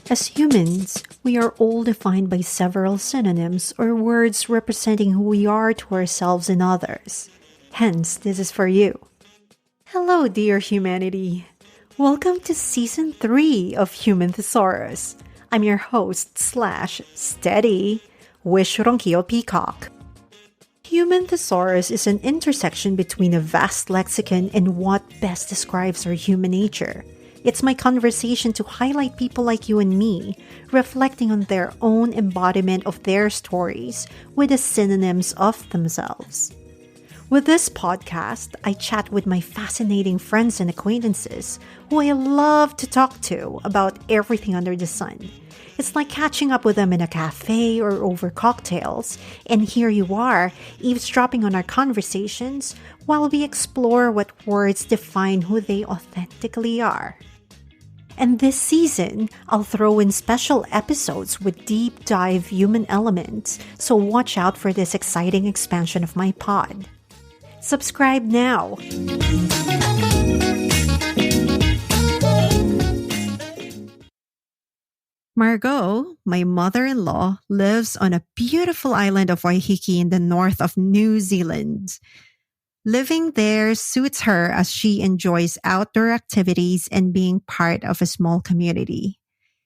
As humans, we are all defined by several synonyms or words representing who we are to ourselves and others. Hence, this is for you. Hello, dear humanity. Welcome to Season 3 of Human Thesaurus. I'm your host / steady, Wish Ronquillo Peacock. Human Thesaurus is an intersection between a vast lexicon and what best describes our human nature. It's my conversation to highlight people like you and me, reflecting on their own embodiment of their stories with the synonyms of themselves. With this podcast, I chat with my fascinating friends and acquaintances who I love to talk to about everything under the sun. It's like catching up with them in a cafe or over cocktails, and here you are, eavesdropping on our conversations while we explore what words define who they authentically are. And this season, I'll throw in special episodes with deep dive human elements, so watch out for this exciting expansion of my pod. Subscribe now! Margaux, my mother-in-law, lives on a beautiful island of Waiheke in the north of New Zealand. Living there suits her as she enjoys outdoor activities and being part of a small community.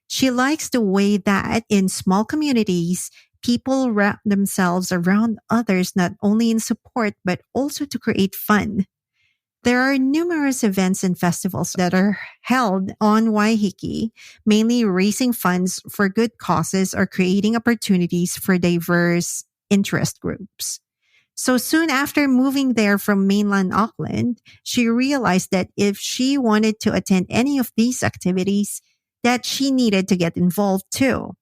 She likes the way that in small communities, people wrap themselves around others not only in support but also to create fun. There are numerous events and festivals that are held on Waiheke, mainly raising funds for good causes or creating opportunities for diverse interest groups. So soon after moving there from mainland Auckland, she realized that if she wanted to attend any of these activities, that she needed to get involved too.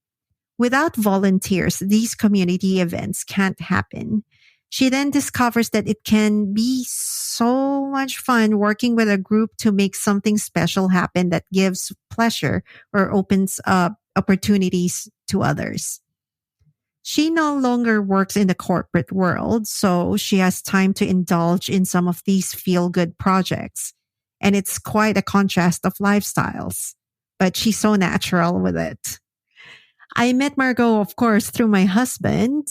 Without volunteers, these community events can't happen. She then discovers that it can be so much fun working with a group to make something special happen that gives pleasure or opens up opportunities to others. She no longer works in the corporate world, so she has time to indulge in some of these feel-good projects. And it's quite a contrast of lifestyles, but she's so natural with it. I met Margaux, of course, through my husband,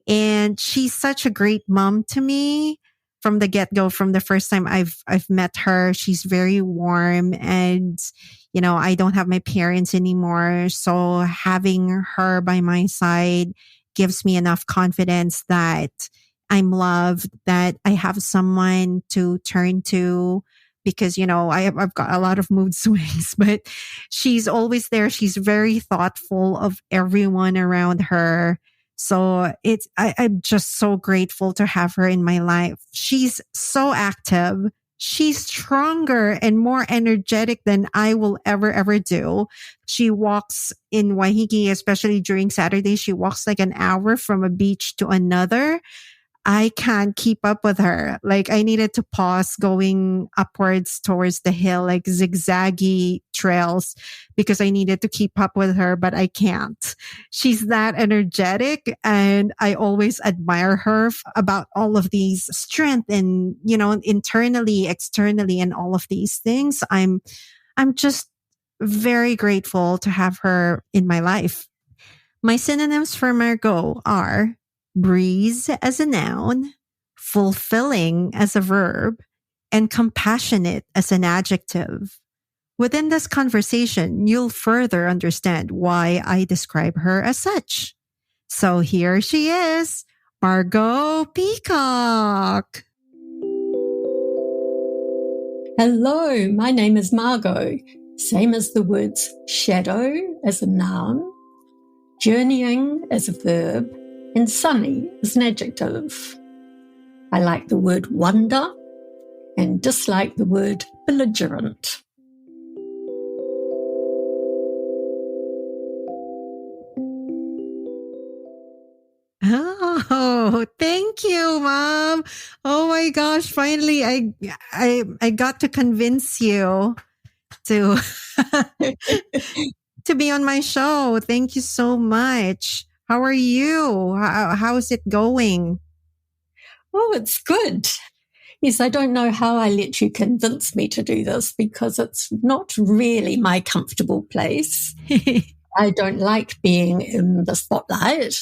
and she's such a great mom to me from the get-go. From the first time I've met her, she's very warm, and I don't have my parents anymore, so having her by my side gives me enough confidence that I'm loved, that I have someone to turn to. Because, I've got a lot of mood swings, but she's always there. She's very thoughtful of everyone around her. So I'm just so grateful to have her in my life. She's so active. She's stronger and more energetic than I will ever do. She walks in Waiheke, especially during Saturday. She walks like an hour from a beach to another. I can't keep up with her. Like, I needed to pause going upwards towards the hill, like zigzaggy trails, because I needed to keep up with her, but I can't. She's that energetic, and I always admire her about all of these strength and, internally, externally, and all of these things. I'm just very grateful to have her in my life. My synonyms for Margaux are breeze as a noun, fulfilling as a verb, and compassionate as an adjective. Within this conversation, you'll further understand why I describe her as such. So here she is, Margaux Peacock. Hello, my name is Margaux, same as the words shadow as a noun, journeying as a verb, and sunny as an adjective. I like the word wonder and dislike the word belligerent. Oh, thank you, Mom. Oh my gosh, finally I got to convince you to to be on my show. Thank you so much. How are you? How's it going? Oh, it's good. Yes, I don't know how I let you convince me to do this because it's not really my comfortable place. I don't like being in the spotlight,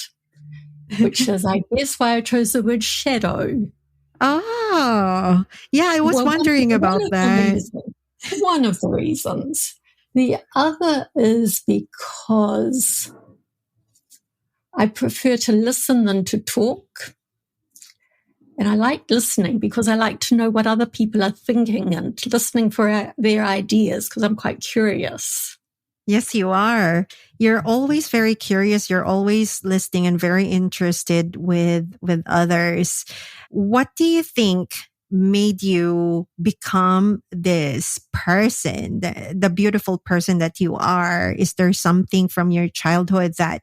which is, I guess, why I chose the word shadow. Oh, yeah, I was Well, wondering about that. One of the reasons. The other is because I prefer to listen than to talk. And I like listening because I like to know what other people are thinking and listening for their ideas because I'm quite curious. Yes, you are. You're always very curious. You're always listening and very interested with others. What do you think made you become this person, the beautiful person that you are? Is there something from your childhood that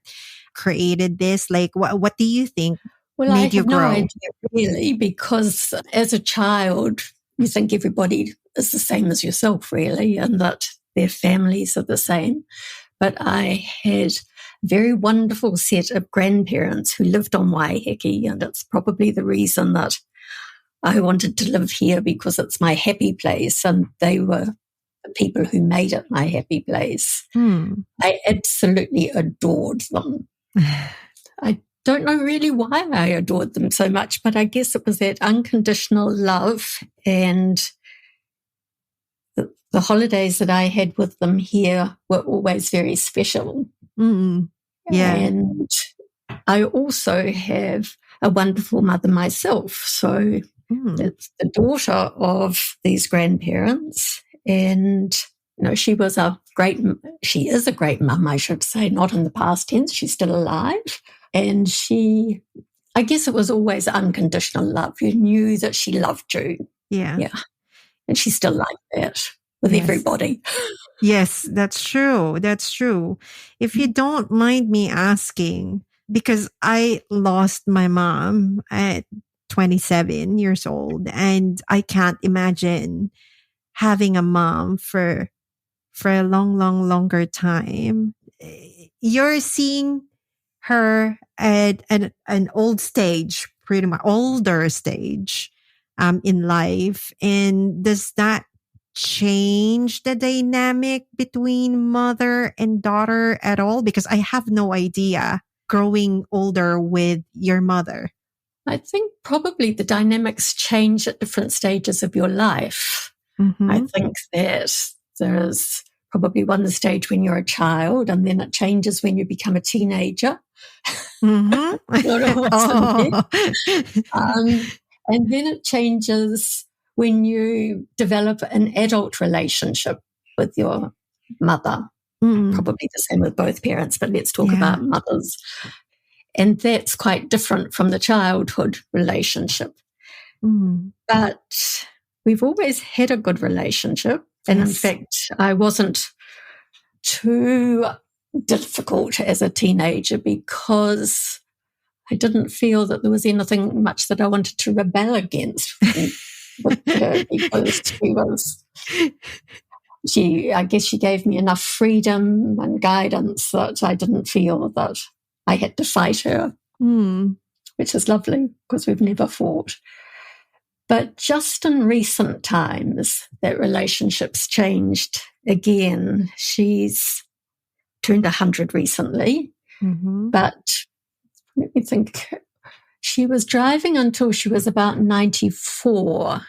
created this? Like, what do you think Well, I made you have no grow? idea really, because as a child, you think everybody is the same as yourself, really, and that their families are the same. But I had a very wonderful set of grandparents who lived on Waiheke, and it's probably the reason that I wanted to live here because it's my happy place, and they were the people who made it my happy place. I absolutely adored them. I don't know really why I adored them so much, but I guess it was that unconditional love, and the holidays that I had with them here were always very special. Yeah. And I also have a wonderful mother myself. So it's the daughter of these grandparents. And, she is a great mum, I should say, not in the past tense. She's still alive. And I guess it was always unconditional love. You knew that she loved you. Yeah. Yeah. And she's still like that with everybody. Yes, that's true. That's true. If you don't mind me asking, because I lost my mom at 27 years old, and I can't imagine having a mom for a longer time. You're seeing her at an old stage, pretty much older stage in life. And does that change the dynamic between mother and daughter at all? Because I have no idea growing older with your mother. I think probably the dynamics change at different stages of your life. I think that there is probably one stage when you're a child, and then it changes when you become a teenager. And then it changes when you develop an adult relationship with your mother. Probably the same with both parents, but let's talk about mothers. And that's quite different from the childhood relationship. But we've always had a good relationship. And in fact, I wasn't too difficult as a teenager because I didn't feel that there was anything much that I wanted to rebel against with her, because I guess she gave me enough freedom and guidance that I didn't feel that I had to fight her, which is lovely because we've never fought. But just in recent times, that relationship's changed again. She's turned 100 recently, but let me think. She was driving until she was about 94,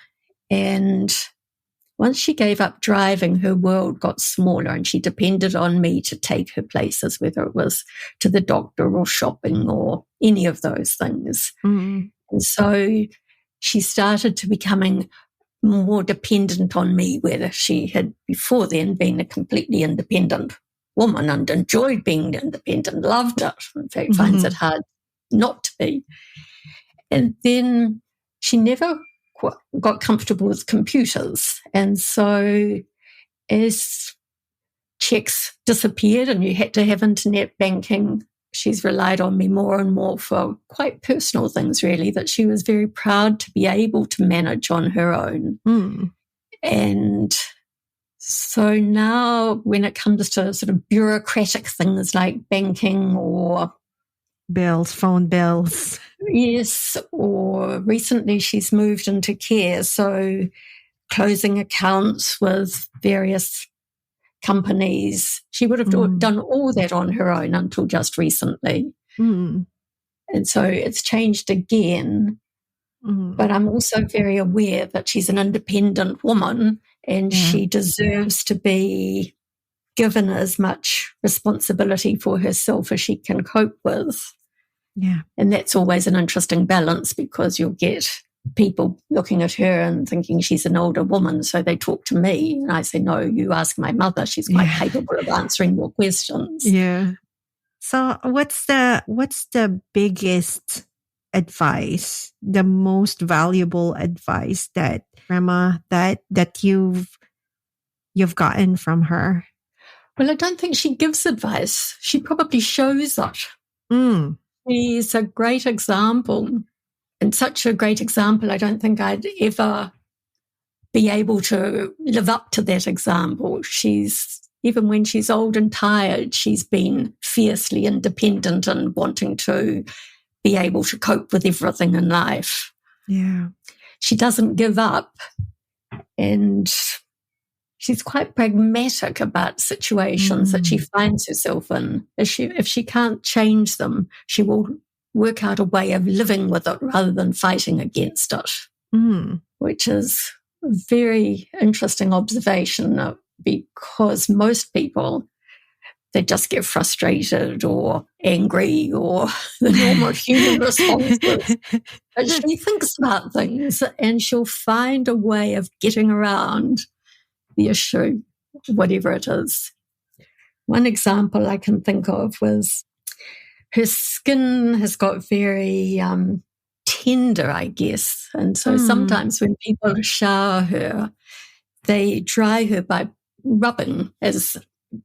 and once she gave up driving, her world got smaller, and she depended on me to take her places, whether it was to the doctor or shopping or any of those things. And so she started to becoming more dependent on me, where she had before then been a completely independent woman and enjoyed being independent, loved it. In fact, finds it hard not to be. And then she never got comfortable with computers. And so as checks disappeared and you had to have internet banking, she's relied on me more and more for quite personal things, really, that she was very proud to be able to manage on her own. And so now when it comes to sort of bureaucratic things like banking or Bills, phone bills. Yes, or recently she's moved into care, so closing accounts with various companies. She would have done all that on her own until just recently. Mm. And so it's changed again. But I'm also very aware that she's an independent woman and she deserves to be given as much responsibility for herself as she can cope with. Yeah. And that's always an interesting balance because you'll get people looking at her and thinking she's an older woman. So they talk to me and I say, no, you ask my mother. She's quite capable of answering your questions. Yeah. So what's the biggest advice, the most valuable advice that Grandma that you've gotten from her? Well, I don't think she gives advice. She probably shows it. She's a great example, and such a great example, I don't think I'd ever be able to live up to that example. Even when she's old and tired, she's been fiercely independent and wanting to be able to cope with everything in life. Yeah. She doesn't give up, and she's quite pragmatic about situations that she finds herself in. If she can't change them, she will work out a way of living with it rather than fighting against it, which is a very interesting observation because most people, they just get frustrated or angry or the normal human responses. But she thinks about things and she'll find a way of getting around the issue, whatever it is. One example I can think of was her skin has got very tender, I guess. And so sometimes when people shower her, they dry her by rubbing, as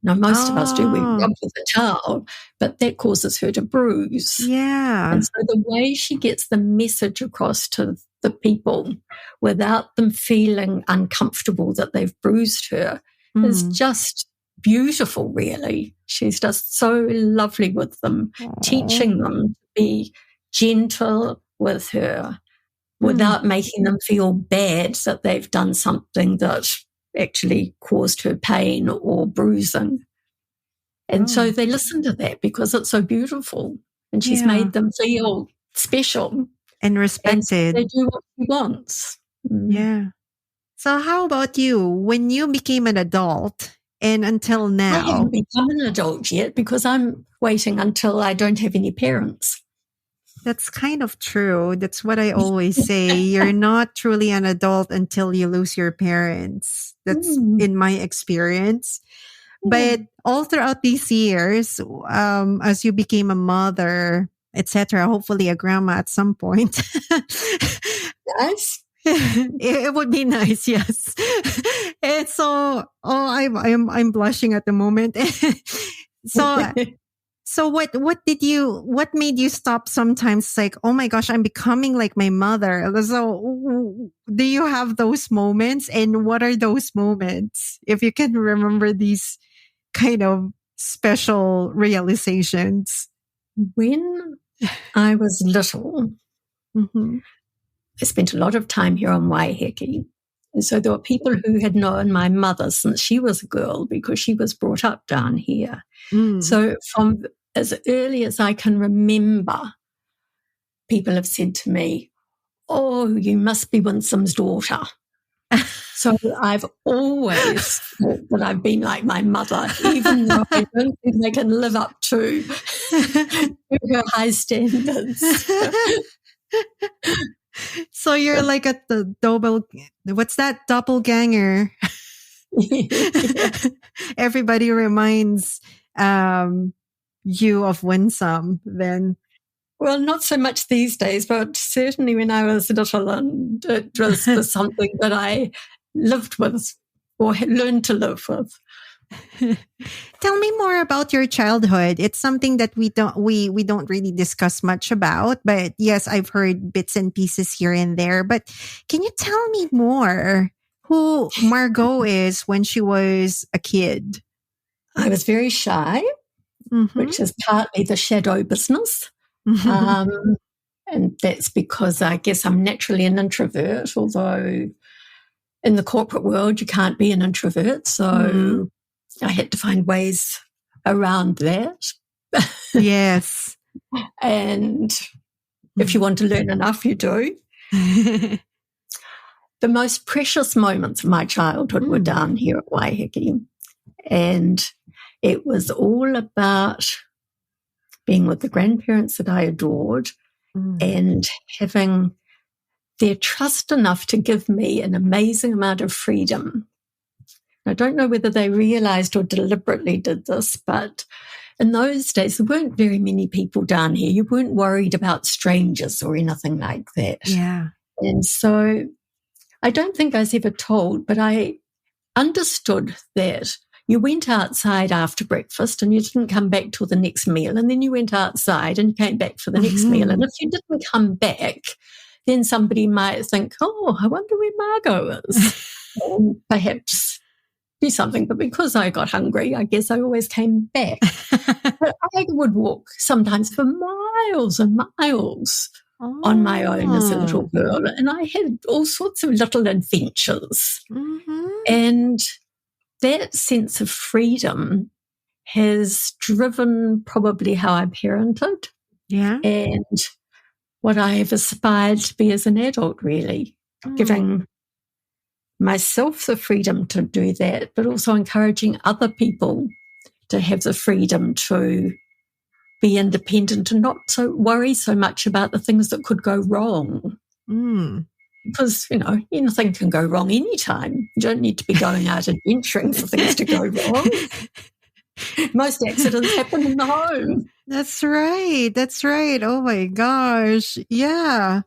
most of us do. We rub with a towel, but that causes her to bruise. Yeah. And so the way she gets the message across to the people without them feeling uncomfortable that they've bruised her is just beautiful, really. She's just so lovely with them, teaching them to be gentle with her without making them feel bad that they've done something that actually caused her pain or bruising. And so they listen to that because it's so beautiful and she's made them feel special. And respected. And so they do what she wants. Yeah. So how about you? When you became an adult and until now? I haven't become an adult yet because I'm waiting until I don't have any parents. That's kind of true. That's what I always say. You're not truly an adult until you lose your parents. That's in my experience. But all throughout these years, as you became a mother, etc., hopefully a grandma at some point. Nice. It would be nice, yes. And so, I'm blushing at the moment. So what made you stop sometimes? Like, oh my gosh, I'm becoming like my mother. So do you have those moments? And what are those moments? If you can remember these kind of special realizations. When I was little, I spent a lot of time here on Waiheke. And so there were people who had known my mother since she was a girl because she was brought up down here. So from as early as I can remember, people have said to me, oh, you must be Winsome's daughter. So I've always thought that I've been like my mother, even though I don't think they can live up to her high standards. So you're like at the what's that? Doppelganger. Everybody reminds you of Winsome then. Well, not so much these days, but certainly when I was little, and it was something that I lived with or learned to live with. Tell me more about your childhood. It's something that we don't really discuss much about, but yes, I've heard bits and pieces here and there. But can you tell me more who Margaux is when she was a kid? I was very shy, which is partly the shadow business. And that's because I guess I'm naturally an introvert, although in the corporate world you can't be an introvert. So I had to find ways around that. Yes. And if you want to learn enough, you do. The most precious moments of my childhood were down here at Waiheke. And it was all about being with the grandparents that I adored and having their trust enough to give me an amazing amount of freedom. I don't know whether they realized or deliberately did this, but in those days, there weren't very many people down here. You weren't worried about strangers or anything like that. Yeah. And so I don't think I was ever told, but I understood that you went outside after breakfast and you didn't come back till the next meal, and then you went outside and you came back for the next meal. And if you didn't come back, then somebody might think, oh, I wonder where Margaux is. And perhaps do something. But because I got hungry, I guess I always came back. But I would walk sometimes for miles and miles on my own as a little girl. And I had all sorts of little adventures. And that sense of freedom has driven probably how I parented. Yeah. And what I have aspired to be as an adult, really, giving myself the freedom to do that, but also encouraging other people to have the freedom to be independent and not so worry so much about the things that could go wrong. Because, you know, anything can go wrong anytime. You don't need to be going out adventuring for things to go wrong. Most accidents happen in the home. That's right. That's right. Oh my gosh. Yeah.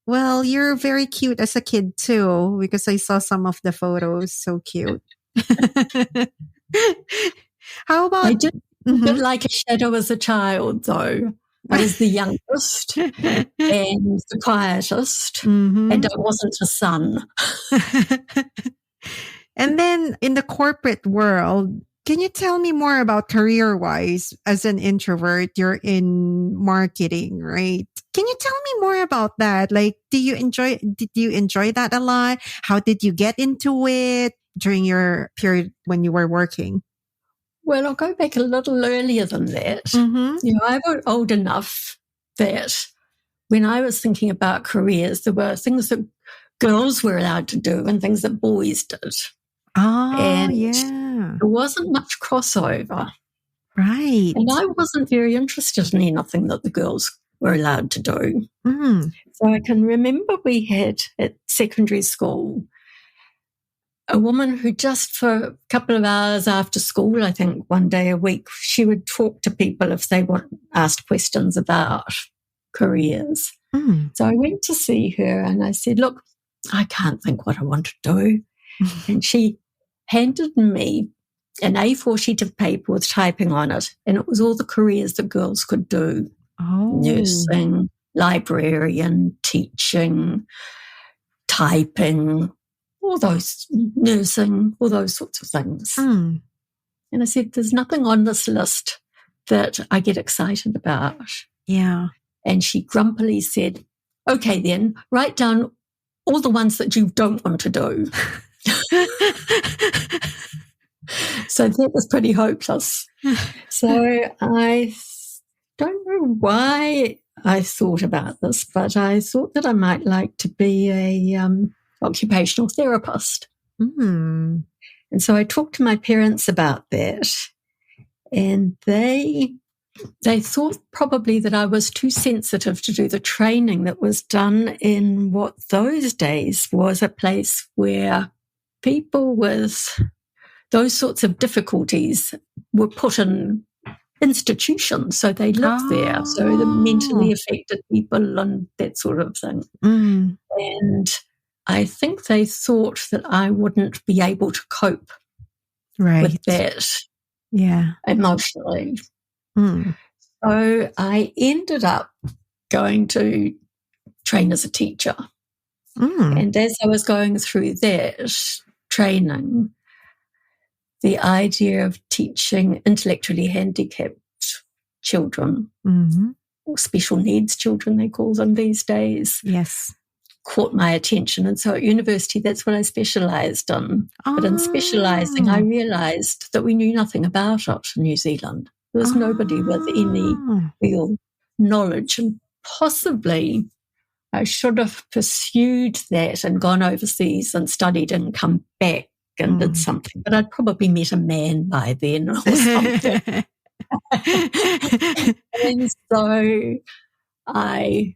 Well, you're very cute as a kid too, because I saw some of the photos. So cute. How about... I did look like a shadow as a child, though. I was the youngest and the quietest, and I wasn't a son. And then in the corporate world, can you tell me more about career-wise? As an introvert, you're in marketing, right? Can you tell me more about that? Like, did you enjoy that a lot? How did you get into it during your period when you were working? Well, I'll go back a little earlier than that. You know, I was old enough that when I was thinking about careers, there were things that girls were allowed to do and things that boys did. And there wasn't much crossover. Right. And I wasn't very interested in anything that the girls were allowed to do. So I can remember we had at secondary school a woman who just for a couple of hours after school, I think one day a week, she would talk to people if they asked questions about careers. So I went to see her and I said, look, I can't think what I want to do. And she handed me an A4 sheet of paper with typing on it, and it was all the careers that girls could do. Nursing, librarian, teaching, typing, all those, nursing, all those sorts of things. And I said, there's nothing on this list that I get excited about. Yeah. And she grumpily said, okay, then write down all the ones that you don't want to do. So that was pretty hopeless. So I don't know why I thought about this, but I thought that I might like to be a occupational therapist. And so I talked to my parents about that, and they thought probably that I was too sensitive to do the training that was done in what those days was a place where people with those sorts of difficulties were put in institutions. So they lived there. So the mentally affected people and that sort of thing. And I think they thought that I wouldn't be able to cope with that emotionally. So I ended up going to train as a teacher. And as I was going through that training, the idea of teaching intellectually handicapped children or special needs children, they call them these days, Yes. caught my attention. And so at university, that's what I specialised in. But in specialising, I Oh. realised that we knew nothing about it in New Zealand. There was nobody with any real knowledge, and possibly I should have pursued that and gone overseas and studied and come back and did something. But I'd probably met a man by then or something. And so I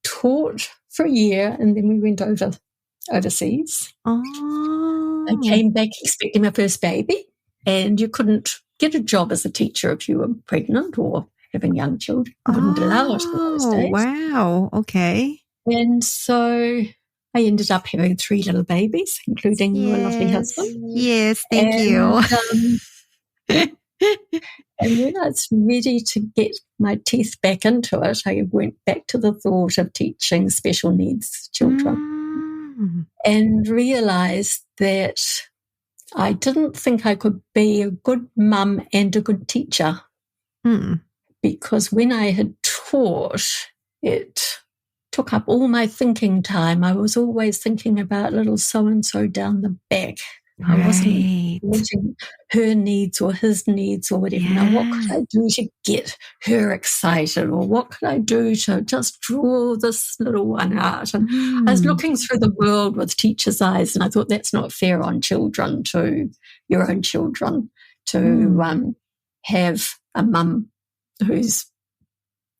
taught for a year, and then we went overseas. I came back expecting my first baby, and you couldn't get a job as a teacher if you were pregnant or having young children. You wouldn't allow it in those days. Wow. Okay. And so I ended up having 3 little babies, including your lovely husband. Yes, thank you. And when I was ready to get my teeth back into it, I went back to the thought of teaching special needs children and realised that I didn't think I could be a good mum and a good teacher because when I had taught, it took up all my thinking time. I was always thinking about little so-and-so down the back. Right. I wasn't watching her needs or his needs or whatever. Now, what could I do to get her excited, or what could I do to just draw this little one out? And I was looking through the world with teacher's eyes, and I thought that's not fair on children, to your own children, to have a mum who's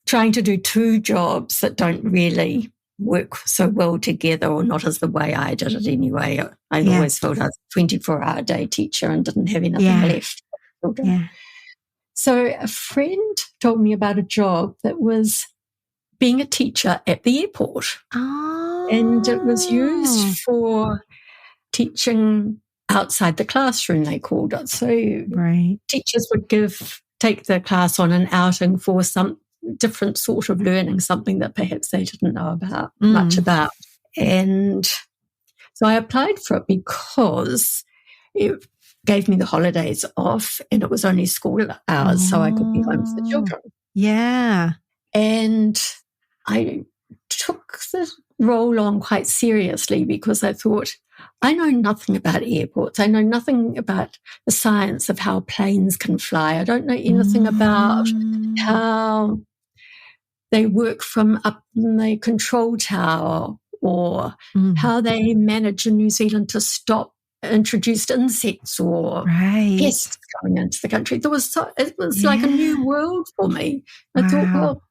trying to do 2 jobs that don't really work so well together, or not as the way I did it anyway. I always felt I was a 24-hour day teacher and didn't have anything left. So a friend told me about a job that was being a teacher at the airport. And it was used for teaching outside the classroom, they called it. So teachers would take the class on an outing for some different sort of learning, something that perhaps they didn't know about much about. And so I applied for it because it gave me the holidays off and it was only school hours, so I could be home with the children. Yeah. And I took the role on quite seriously because I thought, I know nothing about airports. I know nothing about the science of how planes can fly. I don't know anything about how they work from up in the control tower, or how they manage in New Zealand to stop introduced insects or pests coming into the country. It was like a new world for me. I thought, well,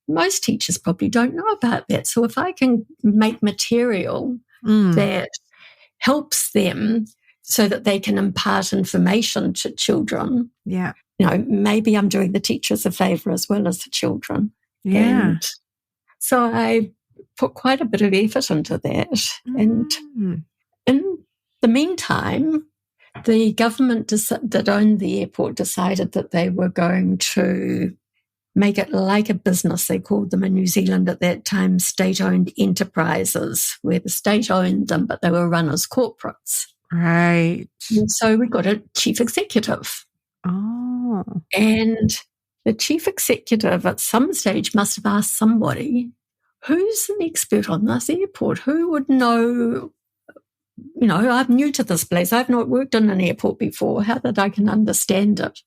most teachers probably don't know about that. So if I can make material that helps them so that they can impart information to children, maybe I'm doing the teachers a favour as well as the children. And so I put quite a bit of effort into that. And in the meantime, the government that owned the airport decided that they were going to make it like a business. They called them in New Zealand at that time state-owned enterprises, where the state owned them, but they were run as corporates. Right. And so we got a chief executive. And the chief executive at some stage must have asked somebody, who's an expert on this airport? Who would know? I'm new to this place. I've not worked in an airport before. How that I can understand it?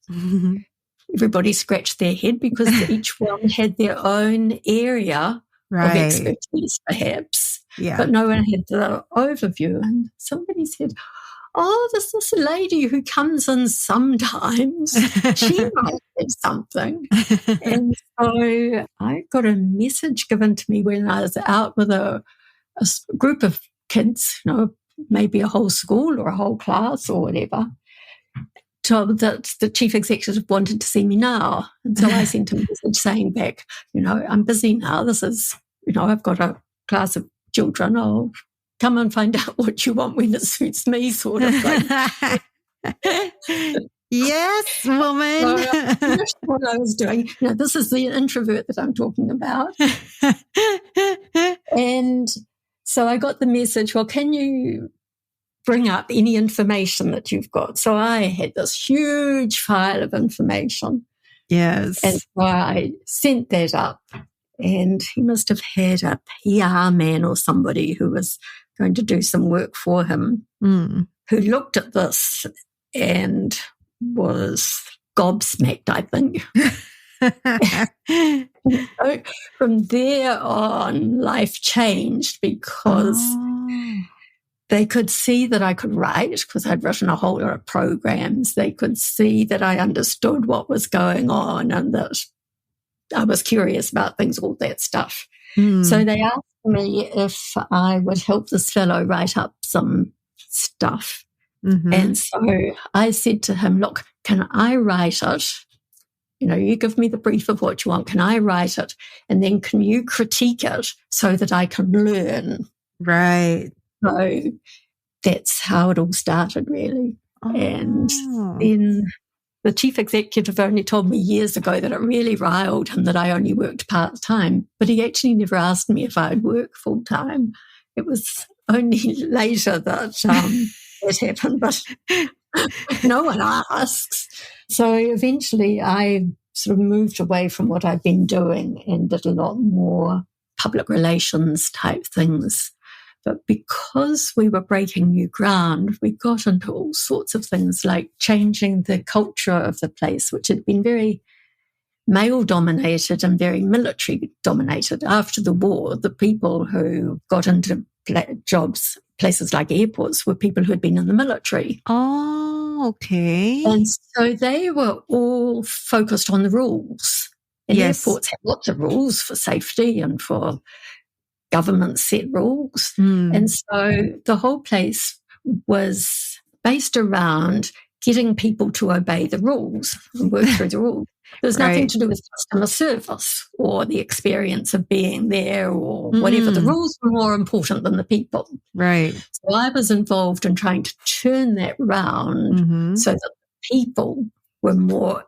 Everybody scratched their head because each one had their own area of expertise, perhaps. But no one had the overview. And somebody said, there's this lady who comes in sometimes. She might have something. And so I got a message given to me when I was out with a group of kids, maybe a whole school or a whole class or whatever, told that the chief executive wanted to see me now. And so I sent a message saying back, I'm busy now. This is, I've got a class of children. I'll come and find out what you want when it suits me, sort of thing. Yes, woman. So that's what I was doing. This is the introvert that I'm talking about. And so I got the message, well, can you bring up any information that you've got? So I had this huge file of information. Yes. so I sent that up, and he must have had a PR man or somebody who was going to do some work for him, who looked at this and was gobsmacked, I think. So from there on, life changed because they could see that I could write, because I'd written a whole lot of programs. They could see that I understood what was going on and that I was curious about things, all that stuff. So they asked me if I would help this fellow write up some stuff. And so I said to him, look, can I write it? You give me the brief of what you want. Can I write it? And then can you critique it so that I can learn? Right. So that's how it all started, really. And then the chief executive only told me years ago that it really riled him that I only worked part-time, but he actually never asked me if I'd work full-time. It was only later that it happened, but no one asks. So eventually I sort of moved away from what I'd been doing and did a lot more public relations type things. But because we were breaking new ground, we got into all sorts of things like changing the culture of the place, which had been very male-dominated and very military-dominated. After the war, the people who got into jobs, places like airports, were people who had been in the military. Oh, okay. And so they were all focused on the rules. And airports have lots of rules for safety and for government set rules. And so the whole place was based around getting people to obey the rules and work through the rules. There was nothing to do with customer service or the experience of being there or whatever. The rules were more important than the people. Right. So I was involved in trying to turn that round so that the people were more,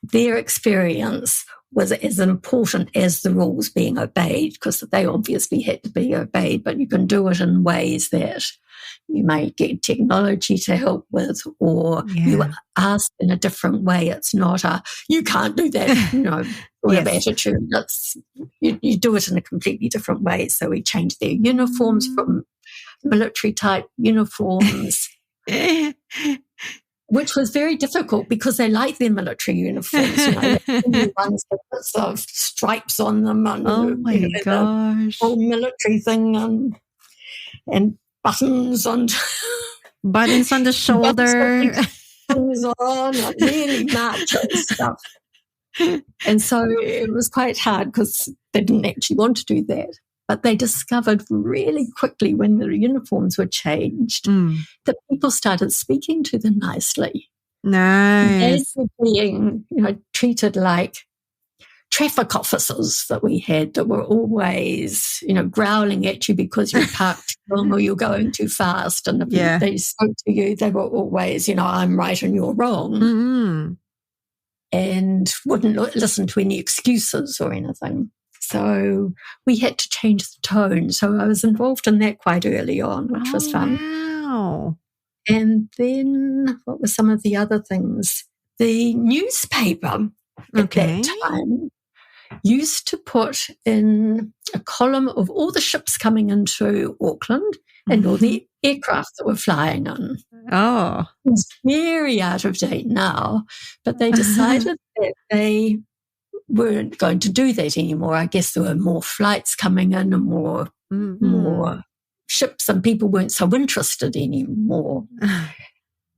their experience was as important as the rules being obeyed, because they obviously had to be obeyed, but you can do it in ways that you may get technology to help with, or you ask in a different way. It's not you can't do that, sort of attitude. You do it in a completely different way. So we changed their uniforms from military type uniforms, which was very difficult because they like their military uniforms. The ones with of stripes on them and gosh, whole military thing and buttons on the shoulder, buttons on, and really macho stuff. And so it was quite hard because they didn't actually want to do that. But they discovered really quickly when the uniforms were changed that people started speaking to them nicely. Nice. They were being, treated like traffic officers that we had that were always, growling at you because you parked wrong or you're going too fast. And if they spoke to you, they were always, I'm right and you're wrong. And wouldn't listen to any excuses or anything. So we had to change the tone. So I was involved in that quite early on, which was fun. Wow. And then what were some of the other things? The newspaper at that time used to put in a column of all the ships coming into Auckland and all the aircraft that were flying in. Oh. It's very out of date now, but they decided that they weren't going to do that anymore. I guess there were more flights coming in and more ships, and people weren't so interested anymore.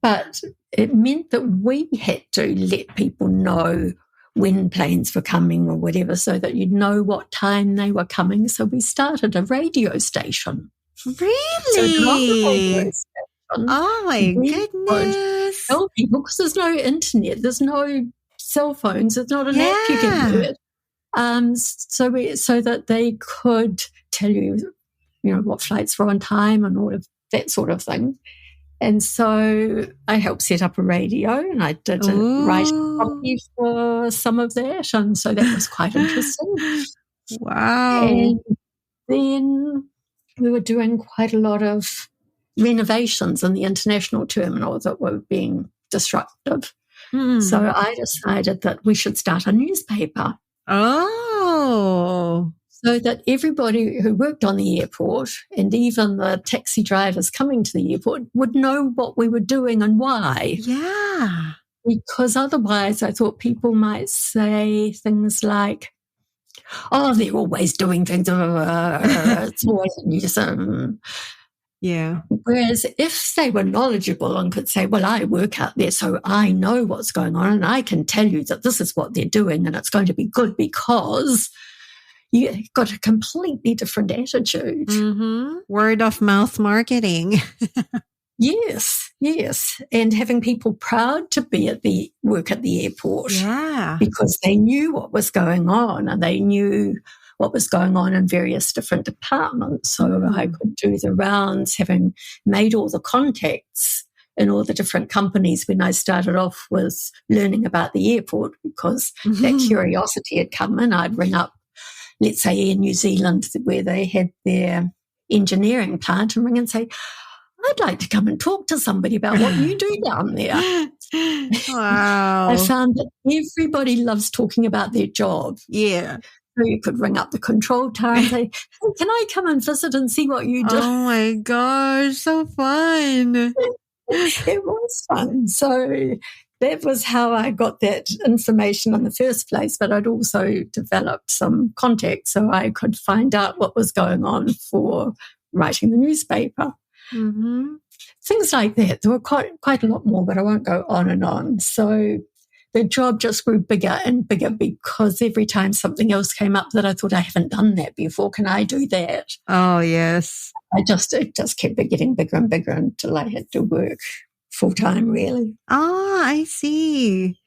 But it meant that we had to let people know when planes were coming or whatever, so that you'd know what time they were coming. So we started a radio station. Really? Oh my goodness. Tell people, because there's no internet, there's no cell phones, there's not an app you can do it. So that they could tell you, what flights were on time and all of that sort of thing. And so I helped set up a radio, and I did write a copy for some of that, and so that was quite interesting. Wow. And then we were doing quite a lot of renovations in the international terminal that were being disruptive. So I decided that we should start a newspaper. Oh. So that everybody who worked on the airport and even the taxi drivers coming to the airport would know what we were doing and why. Yeah. Because otherwise I thought people might say things like, oh, they're always doing things. It's always news. Yeah. Whereas if they were knowledgeable and could say, well, I work out there, so I know what's going on and I can tell you that this is what they're doing and it's going to be good because you've got a completely different attitude. Word of mouth marketing. Yes. And having people proud to be at the work at the airport. Yeah. Because they knew what was going on and they knew what was going on in various different departments. So I could do the rounds, having made all the contacts in all the different companies when I started off with learning about the airport, because that curiosity had come in. I'd ring up, let's say, Air New Zealand, where they had their engineering plant, and ring and say, I'd like to come and talk to somebody about what you do down there. Wow. I found that everybody loves talking about their job. Yeah. So you could ring up the control tower and say, hey, can I come and visit and see what you do? Oh my gosh, so fun. It was fun. So that was how I got that information in the first place, but I'd also developed some contacts so I could find out what was going on for writing the newspaper. Things like that. There were quite a lot more, but I won't go on and on. So the job just grew bigger and bigger because every time something else came up that I thought, I haven't done that before, can I do that? Oh, yes. It just kept getting bigger and bigger until I had to work full time, really. Ah, I see.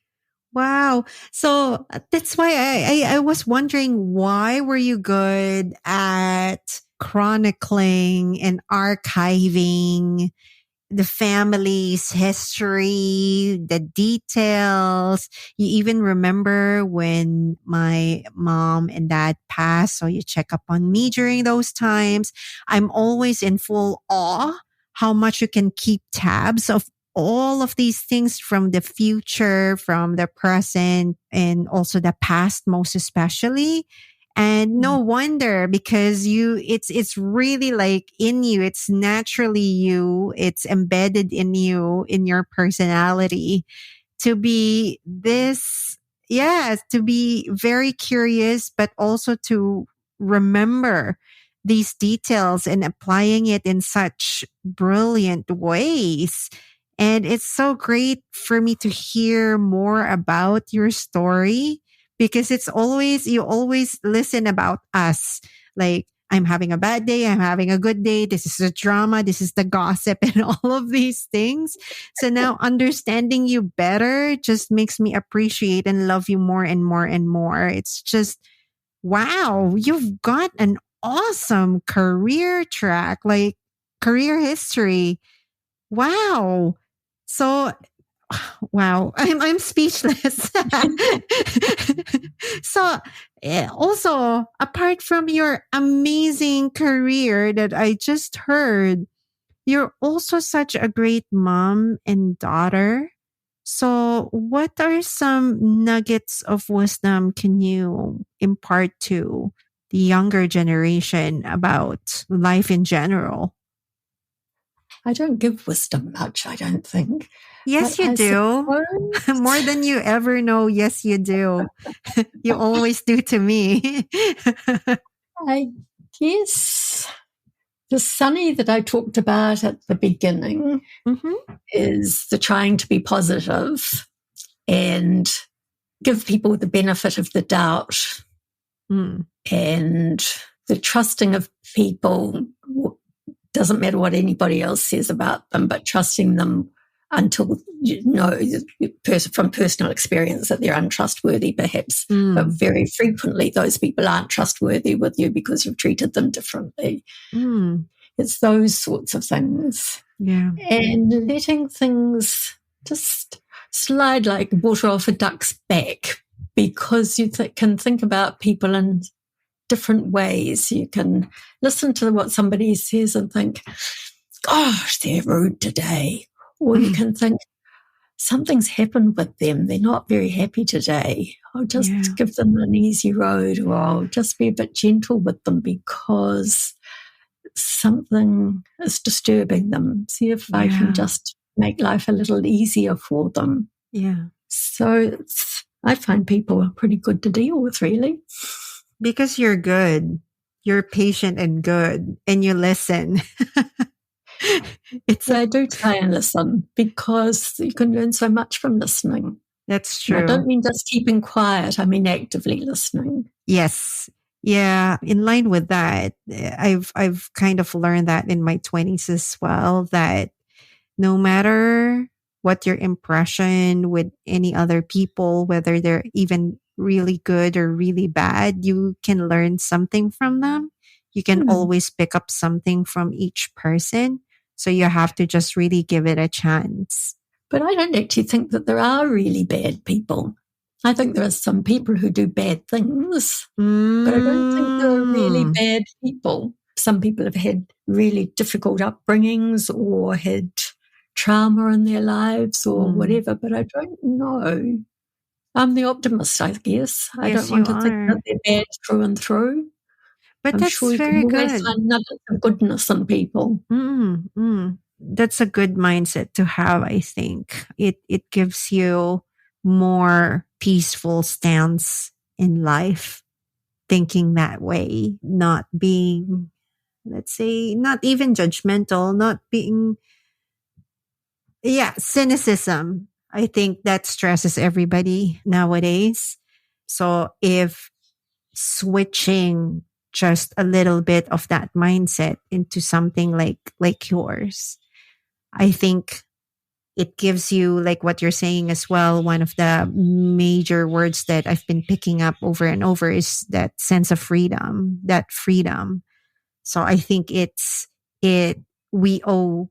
Wow. So that's why I was wondering, why were you good at chronicling and archiving the family's history, the details? You even remember when my mom and dad passed, so you check up on me during those times. I'm always in full awe how much you can keep tabs of all of these things, from the future, from the present, and also the past, most especially. And no wonder, because it's really like in you. It's naturally you. It's embedded in you, in your personality, to be this, to be very curious, but also to remember these details and applying it in such brilliant ways. And it's so great for me to hear more about your story, because you always listen about us. Like, I'm having a bad day, I'm having a good day, this is the drama, this is the gossip, and all of these things. So now understanding you better just makes me appreciate and love you more and more and more. It's just, wow, you've got an awesome career track, like career history. Wow. So, wow, I'm speechless. So, also, apart from your amazing career that I just heard, you're also such a great mom and daughter. So, what are some nuggets of wisdom can you impart to the younger generation about life in general? I don't give wisdom much, I don't think. Yes, But you I do. suppose- More than you ever know. Yes, you do. You always do to me. I guess the Sunny that I talked about at the beginning is the trying to be positive and give people the benefit of the doubt and the trusting of people. Doesn't matter what anybody else says about them, but trusting them until you know from personal experience that they're untrustworthy, perhaps. But very frequently, those people aren't trustworthy with you because you've treated them differently. It's those sorts of things. Yeah. And letting things just slide like water off a duck's back, because you can think about people in different ways. You can listen to what somebody says and think, gosh, they're rude today. Or you can think, something's happened with them. They're not very happy today. I'll just give them an easy road, or I'll just be a bit gentle with them because something is disturbing them. See if I can just make life a little easier for them. Yeah. So I find people are pretty good to deal with, really. Because you're good. You're patient and good, and you listen. I do try and listen because you can learn so much from listening. That's true. And I don't mean just keeping quiet. I mean actively listening. Yes. Yeah. In line with that, I've kind of learned that in my 20s as well, that no matter what your impression with any other people, whether they're even really good or really bad, you can learn something from them. You can always pick up something from each person. So you have to just really give it a chance. But I don't actually think that there are really bad people. I think there are some people who do bad things, but I don't think there are really bad people. Some people have had really difficult upbringings or had trauma in their lives or whatever, but I don't know. I'm the optimist, I guess. I don't want to think that they're bad through and through. But I'm that's sure you very can always good. find nuggets of goodness in people. That's a good mindset to have, I think. It gives you more peaceful stance in life, thinking that way, not being, let's say, not even judgmental, not being, cynicism. I think that stresses everybody nowadays. So if switching just a little bit of that mindset into something like yours, I think it gives you, like what you're saying as well, one of the major words that I've been picking up over and over is that sense of freedom, that freedom. So I think we owe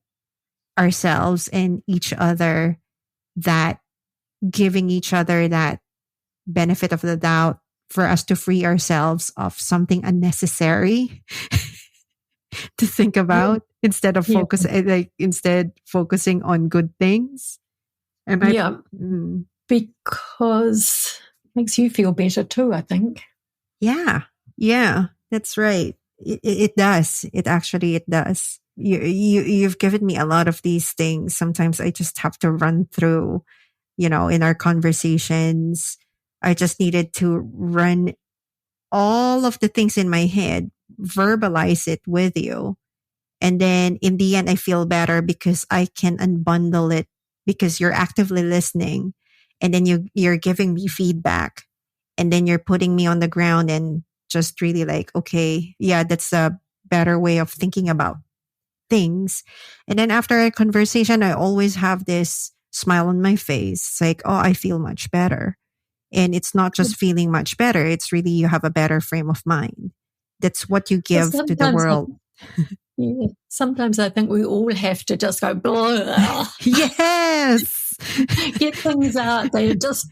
ourselves and each other that, giving each other that benefit of the doubt for us to free ourselves of something unnecessary to think about instead of focusing on good things. Because it makes you feel better too, I think. Yeah, that's right. It does. It does. You've given me a lot of these things. Sometimes I just have to run through, in our conversations. I just needed to run all of the things in my head, verbalize it with you. And then in the end, I feel better because I can unbundle it because you're actively listening, and then you're giving me feedback, and then you're putting me on the ground and just really like, okay, yeah, that's a better way of thinking about things. And then after a conversation, I always have this smile on my face. It's like, oh, I feel much better. And it's not just feeling much better. It's really, you have a better frame of mind. That's what you give to the world. Sometimes I think we all have to just go, blah. Yes. Get things out. They're just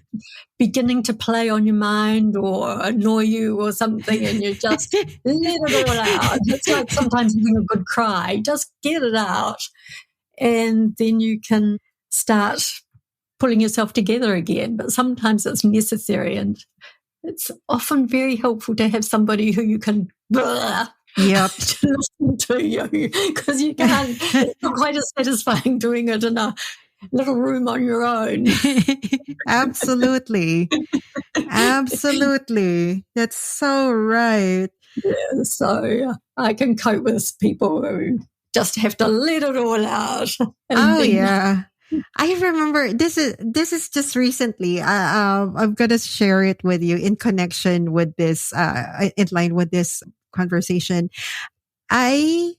beginning to play on your mind or annoy you or something, and you just let it all out. It's like sometimes having a good cry. Just get it out. And then you can start pulling yourself together again. But sometimes it's necessary, and it's often very helpful to have somebody who you can to listen to you, because you can't. It's not quite as satisfying doing it in a little room on your own. Absolutely. That's so right. Yeah, so I can cope with people who just have to let it all out. I remember this is just recently. I'm gonna share it with you in connection with this, in line with this conversation. I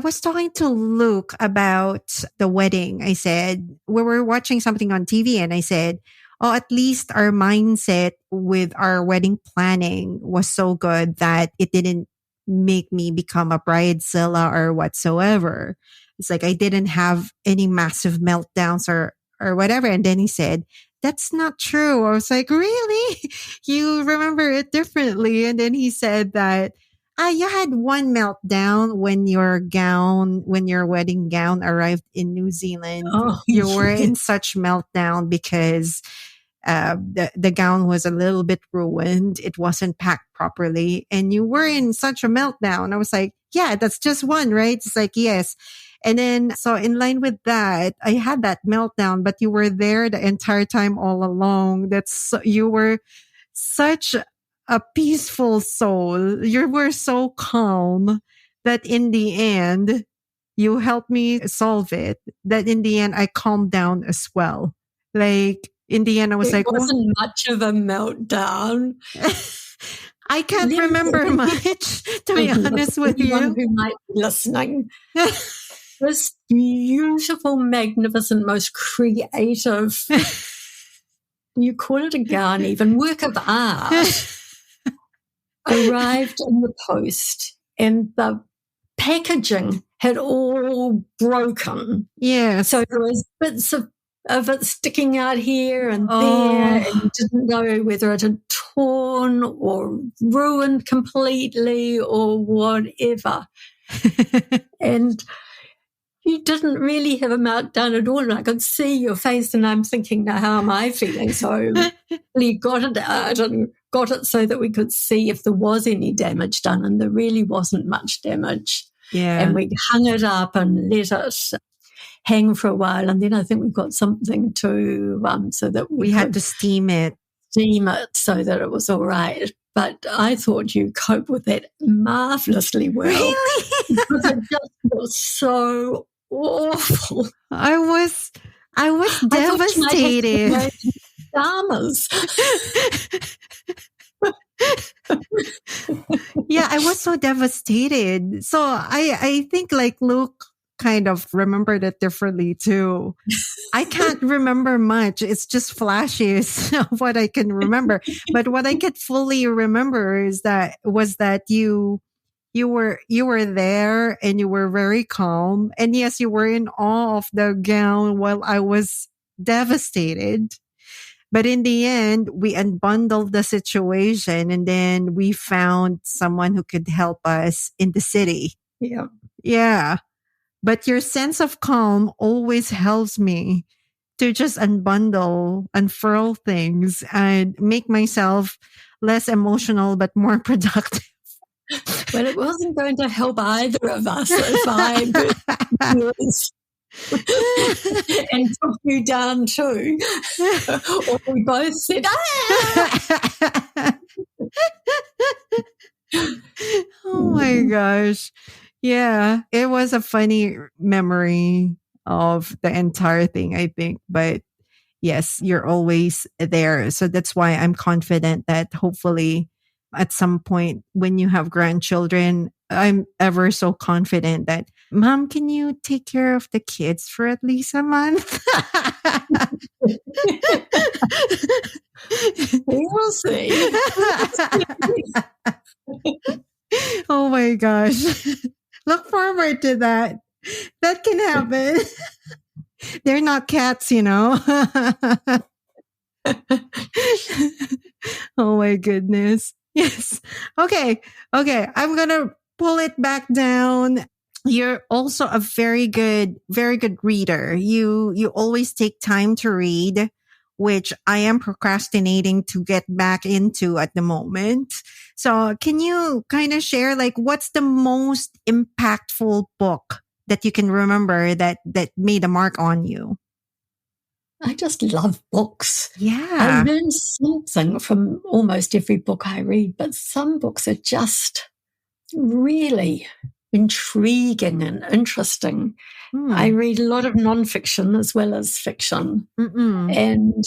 was talking to Luke about the wedding. I said, we were watching something on TV, and I said, oh, at least our mindset with our wedding planning was so good that it didn't make me become a bridezilla or whatsoever. It's like I didn't have any massive meltdowns or whatever. And then he said, that's not true. I was like, really? You remember it differently? And then he said that You had one meltdown when when your wedding gown arrived in New Zealand. Oh, You were yeah. in such meltdown because the gown was a little bit ruined. It wasn't packed properly. And you were in such a meltdown. I was like, yeah, that's just one, right? It's like, yes. And then, so in line with that, I had that meltdown, but you were there the entire time all along. You were such a peaceful soul. You were so calm that in the end, you helped me solve it. That in the end, I calmed down as well. Like, in the end, I was It like, what? wasn't much of a meltdown. I can't remember much, to be honest with Anyone you. who might be listening. This beautiful, magnificent, most creative, you call it a gown even, work of art, arrived in the post and the packaging had all broken. Yes. So there was bits of it sticking out here and there, and you didn't know whether it had torn or ruined completely or whatever. And you didn't really have a meltdown at all. And I could see your face and I'm thinking, now how am I feeling? So we got it out and got it so that we could see if there was any damage done. And there really wasn't much damage. Yeah. And we hung it up and let it hang for a while. And then I think we got something to, so that we had to steam it. Steam it so that it was all right. But I thought you coped with that marvelously well. Really? Because it just was so awful. I was devastated. Pajamas. Yeah, I was so devastated. So I think like Luke kind of remembered it differently too. I can't remember much. It's just flashes of what I can remember. But what I could fully remember is that you were there and you were very calm. And yes, you were in awe of the gown while I was devastated. But in the end, we unbundled the situation and then we found someone who could help us in the city. Yeah. Yeah. But your sense of calm always helps me to just unfurl things and make myself less emotional, but more productive. Well, it wasn't going to help either of us if I and took you down too. Or we both said, ah! Oh my gosh. Yeah, it was a funny memory of the entire thing, I think. But yes, you're always there. So that's why I'm confident that hopefully at some point when you have grandchildren, I'm ever so confident that, Mom, can you take care of the kids for at least a month? We'll see. Oh my gosh. Look forward to that. That can happen. They're not cats, you know. Oh my goodness. Yes. Okay. I'm going to pull it back down. You're also a very good reader. You always take time to read, which I am procrastinating to get back into at the moment. So can you kind of share like what's the most impactful book that you can remember that made a mark on you? I just love books. Yeah. I learn something from almost every book I read, but some books are just really intriguing and interesting. I read a lot of nonfiction as well as fiction. And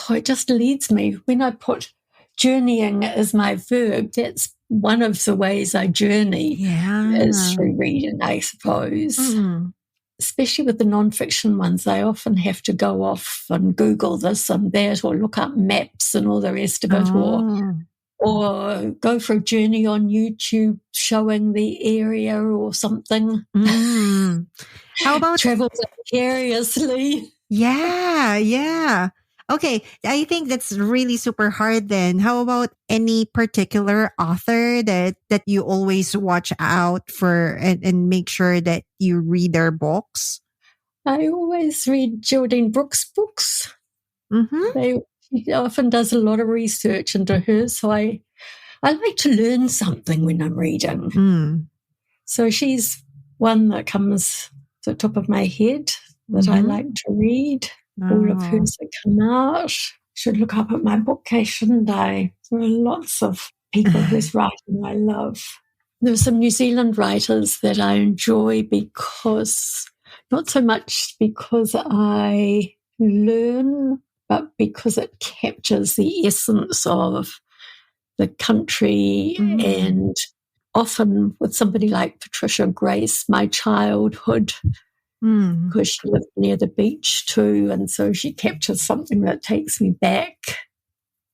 it just leads me. When I put journeying as my verb, that's one of the ways I journey is through reading, I suppose. Especially with the nonfiction ones, I often have to go off and Google this and that or look up maps and all the rest of it or go for a journey on YouTube showing the area or something. How about travel vicariously? Yeah. Okay, I think that's really super hard then. How about any particular author that you always watch out for and make sure that you read their books? I always read Geraldine Brooks' books. Mm-hmm. She often does a lot of research into her, so I like to learn something when I'm reading. Mm. So she's one that comes to the top of my head that I like to read. All of hers that come out. Should look up at my bookcase, shouldn't I? There are lots of people whose writing I love. There are some New Zealand writers that I enjoy because, not so much because I learn, but because it captures the essence of the country. And often with somebody like Patricia Grace, my childhood, because she lived near the beach too, and so she captures something that takes me back.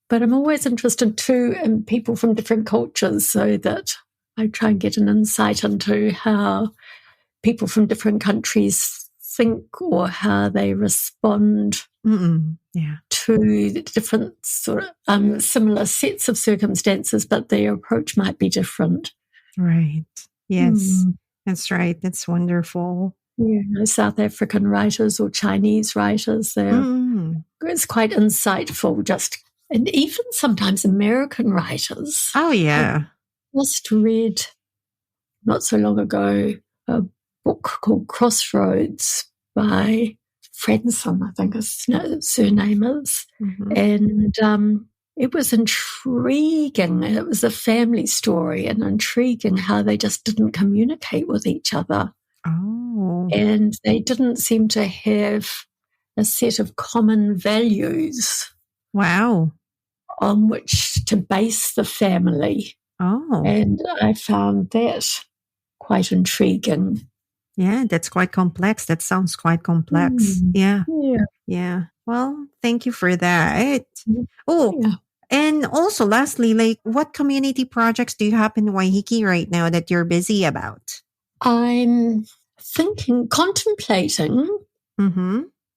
But I'm always interested too in people from different cultures, so that I try and get an insight into how people from different countries think or how they respond to the different sort of similar sets of circumstances, but their approach might be different. Right. Yes, that's right. That's wonderful. Yeah, South African writers or Chinese writers, it's quite insightful. And even sometimes American writers. Oh, yeah. I just read not so long ago a book called Crossroads by Fredson, I think his surname is. And it was intriguing. It was a family story, and intriguing how they just didn't communicate with each other. Oh. And they didn't seem to have a set of common values. Wow. On which to base the family. Oh. And I found that quite intriguing. Yeah, that's quite complex. That sounds quite complex. Yeah. Well, thank you for that. And also lastly, like, what community projects do you have in Waiheke right now that you're busy about? I'm contemplating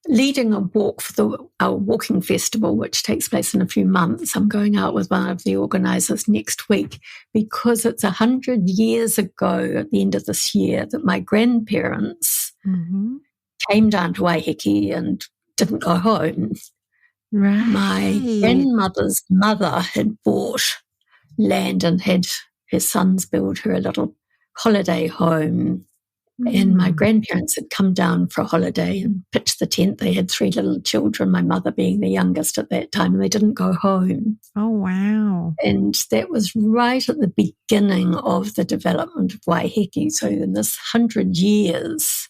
leading a walk for our walking festival, which takes place in a few months. I'm going out with one of the organisers next week because it's 100 years ago at the end of this year that my grandparents came down to Waiheke and didn't go home. Right. My grandmother's mother had bought land and had her sons build her a little holiday home. And my grandparents had come down for a holiday and pitched the tent. They had 3 little children, my mother being the youngest at that time, and they didn't go home. Oh, wow. And that was right at the beginning of the development of Waiheke. So in this 100 years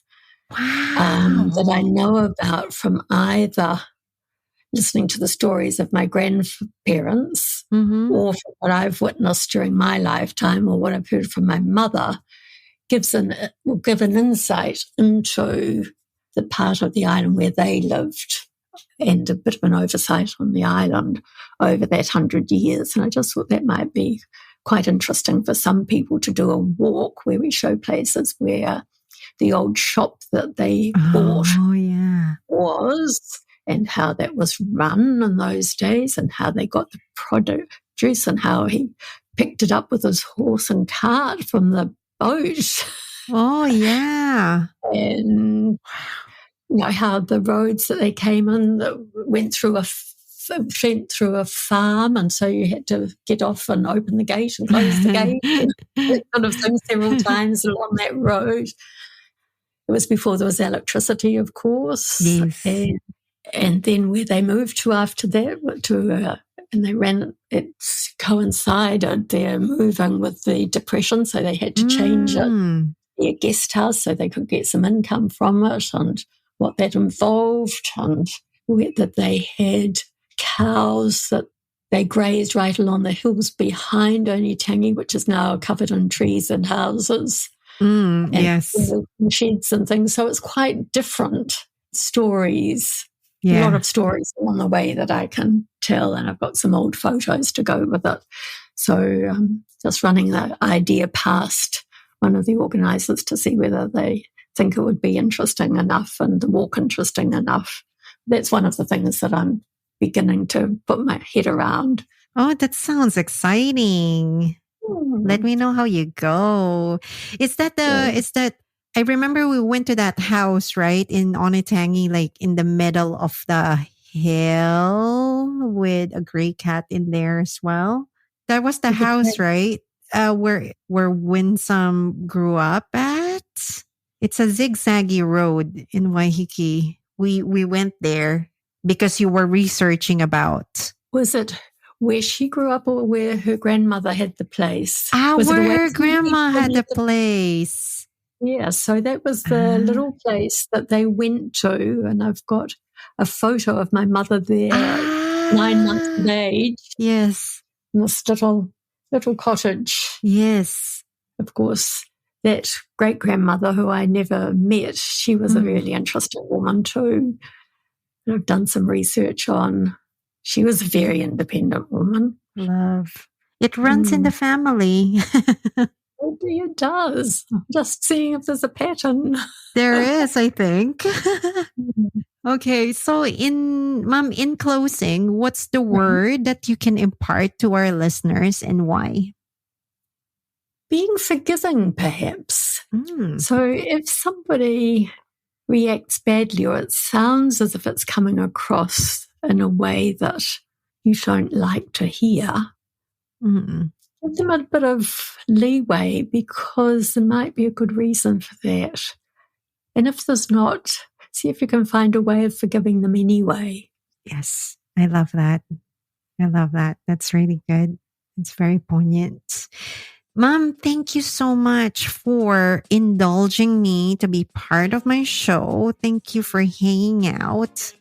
that I know about from either listening to the stories of my grandparents or from what I've witnessed during my lifetime or what I've heard from my mother, will give an insight into the part of the island where they lived and a bit of an oversight on the island over that 100 years. And I just thought that might be quite interesting for some people to do a walk where we show places where the old shop that they bought was and how that was run in those days and how they got the produce and how he picked it up with his horse and cart from the boat. Oh, yeah. And how the roads that they came in that went through a farm, and so you had to get off and open the gate and close the gate and that sort of thing several times along that road. It was before there was electricity, of course. Yes. And then where they moved to after that, and they it coincided their moving with the Depression, so they had to change it, their guest house, so they could get some income from it, and what that involved, and that they had cows that they grazed right along the hills behind Oneitangi, which is now covered in trees and houses. And sheds and things. So it's quite different stories. A lot of stories along the way that I can tell, and I've got some old photos to go with it. So just running that idea past one of the organisers to see whether they think it would be interesting enough and the walk interesting enough. That's one of the things that I'm beginning to put my head around. Oh, that sounds exciting. Let me know how you go. Is that I remember we went to that house, right? In Onitangi, like in the middle of the hill with a gray cat in there as well. That was the house, right? Where Winsome grew up at. It's a zigzaggy road in Waiheke. We went there because you were researching about. Was it where she grew up or where her grandmother had the place? Was where her grandma had the place. Yeah, so that was the little place that they went to, and I've got a photo of my mother there, 9 months of age. Yes. In this little cottage. Yes. Of course, that great-grandmother who I never met, she was a really interesting woman too. And I've done some research on. She was a very independent woman. Love. It runs in the family. It does. Just seeing if there's a pattern. There is, I think. Okay, so in closing, what's the word that you can impart to our listeners and why? Being forgiving, perhaps. So if somebody reacts badly or it sounds as if it's coming across in a way that you don't like to hear, give them a bit of leeway because there might be a good reason for that. And if there's not, see if you can find a way of forgiving them anyway. Yes, I love that. I love that. That's really good. It's very poignant. Mom, thank you so much for indulging me to be part of my show. Thank you for hanging out.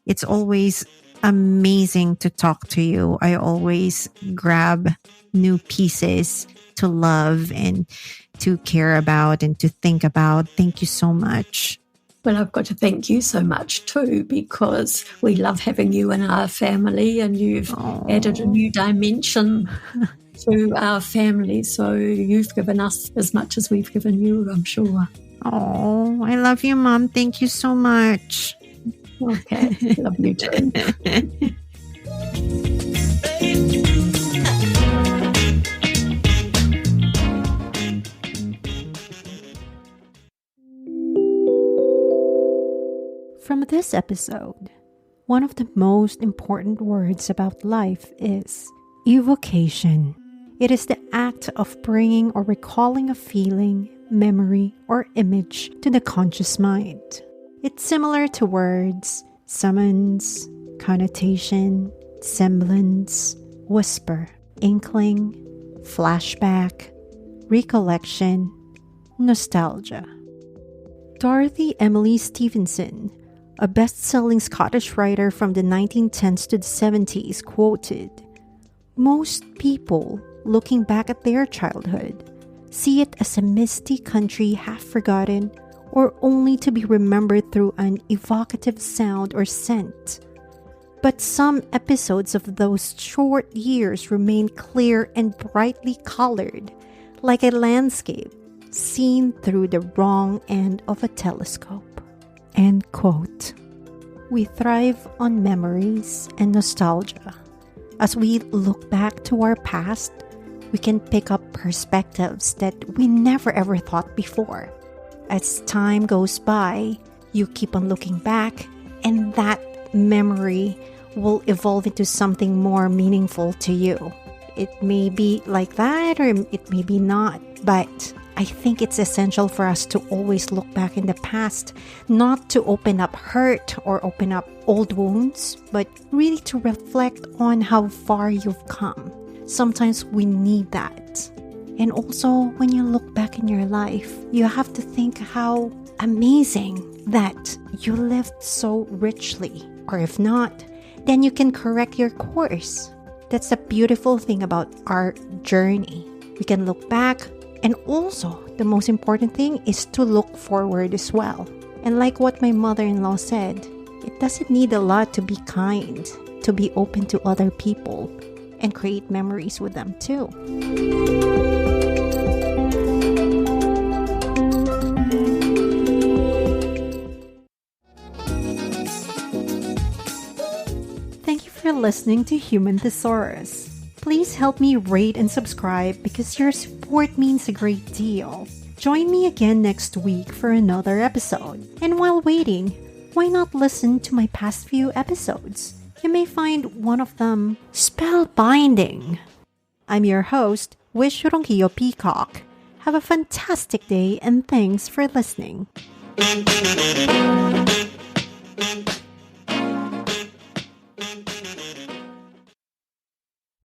It's always amazing to talk to you. I always grab new pieces to love and to care about and to think about. Thank you so much. Well, I've got to thank you so much too, because we love having you in our family and you've added a new dimension to our family. So you've given us as much as we've given you, I'm sure. Oh, I love you, Mom. Thank you so much. Okay, love you too. From this episode, one of the most important words about life is evocation. It is the act of bringing or recalling a feeling, memory, or image to the conscious mind. It's similar to words, summons, connotation, semblance, whisper, inkling, flashback, recollection, nostalgia. Dorothy Emily Stevenson, a best-selling Scottish writer from the 1910s to the 70s, quoted, "Most people, looking back at their childhood, see it as a misty country half forgotten or only to be remembered through an evocative sound or scent. But some episodes of those short years remain clear and brightly colored, like a landscape seen through the wrong end of a telescope." End quote. We thrive on memories and nostalgia. As we look back to our past, we can pick up perspectives that we never ever thought before. As time goes by, you keep on looking back, and that memory will evolve into something more meaningful to you. It may be like that, or it may be not, but I think it's essential for us to always look back in the past, not to open up hurt or open up old wounds, but really to reflect on how far you've come. Sometimes we need that. And also, when you look back in your life, you have to think how amazing that you lived so richly. Or if not, then you can correct your course. That's the beautiful thing about our journey. We can look back, and also, the most important thing is to look forward as well. And like what my mother-in-law said, it doesn't need a lot to be kind, to be open to other people, and create memories with them too. listening to Human Thesaurus. Please help me rate and subscribe because your support means a great deal. Join me again next week for another episode. And while waiting, why not listen to my past few episodes? You may find one of them spellbinding. I'm your host, Wish Ronquillo Peacock. Have a fantastic day and thanks for listening.